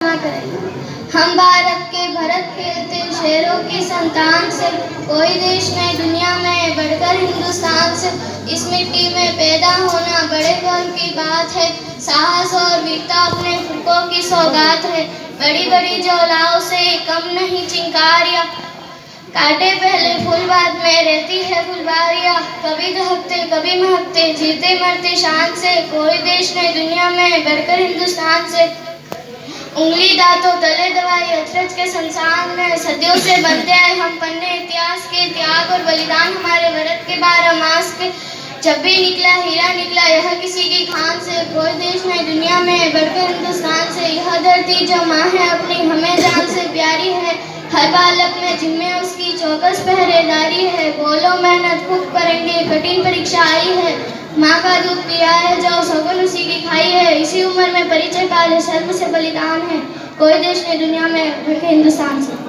हम भारत के भरत खेलते शेरों की संतान से, कोई देश नहीं दुनिया में बढ़कर हिंदुस्तान से। इस मिट्टी में पैदा होना बड़े गर्व की बात है, साहस और वीरता अपने पुरखों की सौगात है। बड़ी बड़ी ज्वालाओं से कम नहीं चिंगारियां, काटे पहले फूल बाद में रहती है फुलवारियां। कभी दहकते कभी महकते, जीते मरते शान से, कोई देश नहीं दुनिया में बढ़कर हिंदुस्तान से। उंगली दांतों तले दबाई अचरज के संसार में, सदियों से बनते आए हम पन्ने इतिहास के। त्याग और बलिदान हमारे भारत के 12 मास के। जब भी निकला हीरा निकला यह किसी की खान से, कोई देश नहीं दुनिया में बढ़कर हिंदुस्तान से। यह धरती जो माँ है अपनी हमें जान से प्यारी है, हर बालक में जिम्मे उसकी चौकस पहरेदारी है। बोलो मेहनत खूब करेंगे कठिन परीक्षा आई है, माँ का दूध पिया है जो सगुन उसी की खाई है। इसी उम्र में परिचय पाले शर्म से बलिदान है, कोई देश नहीं दुनिया में बढ़कर हिंदुस्तान से।